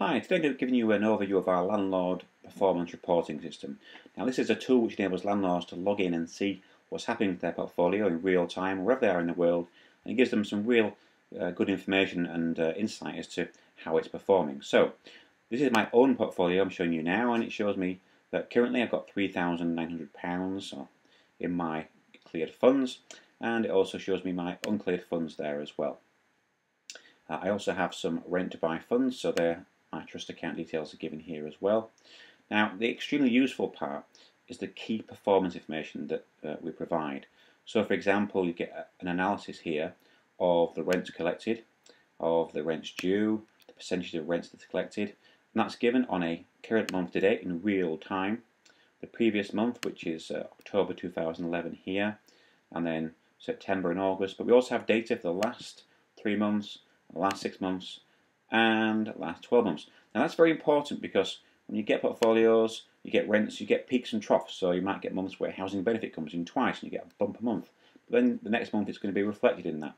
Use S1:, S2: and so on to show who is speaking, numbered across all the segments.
S1: Hi, today I'm giving you an overview of our landlord performance reporting system. Now this is a tool which enables landlords to log in and see what's happening with their portfolio in real time, wherever they are in the world, and it gives them some real good information and insight as to how it's performing. So this is my own portfolio I'm showing you now, and it shows me that currently I've got £3,900 in my cleared funds, and it also shows me my uncleared funds there as well. I also have some rent to buy funds, so my trust account details are given here as well. Now, the extremely useful part is the key performance information that we provide. So, for example, you get an analysis here of the rents collected, of the rents due, the percentage of rents that's collected, and that's given on a current month to date in real time. The previous month, which is October 2011 here, and then September and August. But we also have data for the last 3 months, the last 6 months, and last 12 months. Now that's very important because when you get portfolios, you get rents, you get peaks and troughs. So you might get months where housing benefit comes in twice and you get a bump a month. But then the next month it's going to be reflected in that.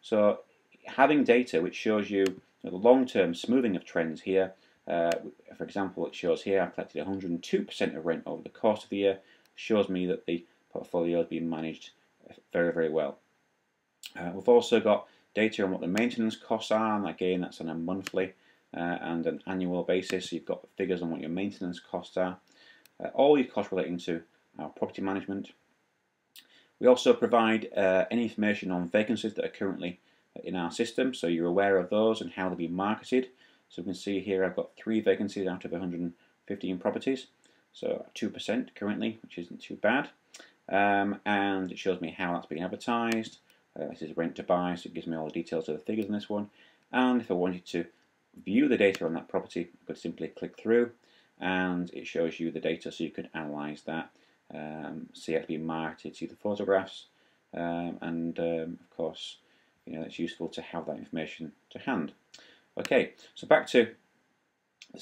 S1: So having data which shows you the long-term smoothing of trends here, for example, it shows here I've collected 102% of rent over the course of the year, shows me that the portfolio has been managed very, very well. We've also got data on what the maintenance costs are, and again that's on a monthly and an annual basis. So you've got figures on what your maintenance costs are, all your costs relating to our property management. We also provide any information on vacancies that are currently in our system, so you're aware of those and how they're being marketed. So we can see here I've got 3 vacancies out of 115 properties, so 2% currently, which isn't too bad. And it shows me how that's being advertised. This is rent to buy, so it gives me all the details of the figures on this one. And if I wanted to view the data on that property, I could simply click through and it shows you the data, so you can analyse that, see how it's being marketed, see the photographs, and of course, it's useful to have that information to hand. Okay, so back to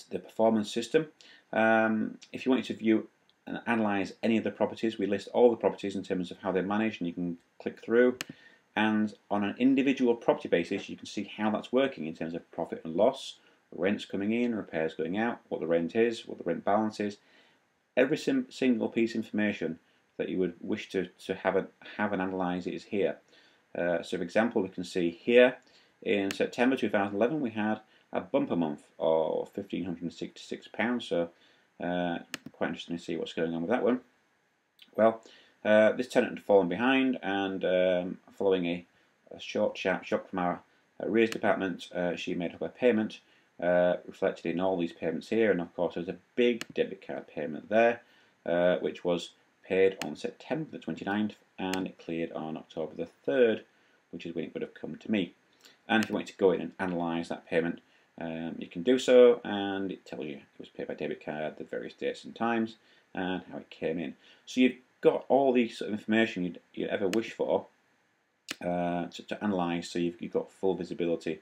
S1: the performance system. If you wanted to view and analyse any of the properties, we list all the properties in terms of how they're managed, and you can click through. And on an individual property basis, you can see how that's working in terms of profit and loss, rents coming in, repairs going out, what the rent is, what the rent balance is. Every single piece of information that you would wish to have and analyse is here. So, for example, we can see here in September 2011 we had a bumper month of £1,566. So, quite interesting to see what's going on with that one. Well, this tenant had fallen behind, and following a short shock from our arrears department, she made up a payment, reflected in all these payments here, and of course there's a big debit card payment there, which was paid on September the 29th, and it cleared on October the 3rd, which is when it would have come to me. And if you want to go in and analyse that payment, you can do so, and it tells you it was paid by debit card, the various dates and times, and how it came in. So you've got all the sort of information you'd ever wish for to analyse, so you've got full visibility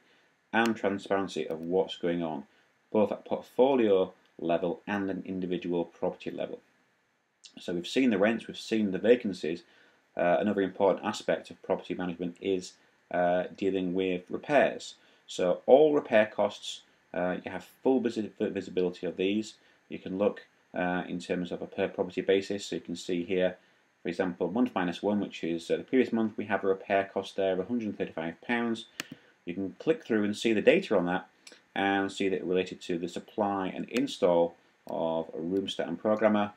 S1: and transparency of what's going on, both at portfolio level and an individual property level. So we've seen the rents, we've seen the vacancies. Another important aspect of property management is dealing with repairs. So all repair costs, you have full visibility of these. You can look in terms of a per property basis, so you can see here, for example, month minus one, which is the previous month, we have a repair cost there of £135. You can click through and see the data on that and see that it related to the supply and install of a room stat and programmer,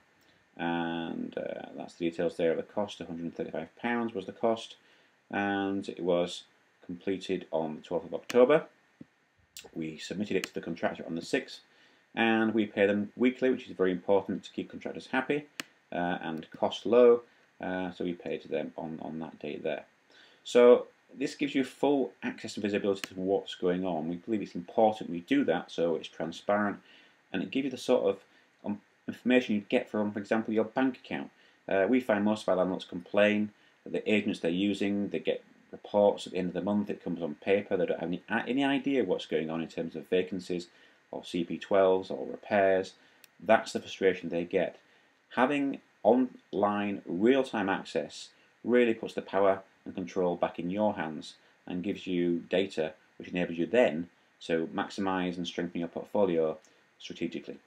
S1: and that's the details there of the cost. £135 was the cost, and it was completed on the 12th of October. We submitted it to the contractor on the 6th, and we pay them weekly, which is very important to keep contractors happy and cost low, so we pay to them on that date there. So this gives you full access and visibility to what's going on. We believe it's important we do that so it's transparent, and it gives you the sort of information you'd get from, for example, your bank account. We find most of our landlords complain that the agents they're using, they get reports at the end of the month, it comes on paper, they don't have any idea what's going on in terms of vacancies or CP12s or repairs. That's the frustration they get. Having online real-time access really puts the power and control back in your hands and gives you data which enables you then So maximise and strengthen your portfolio strategically.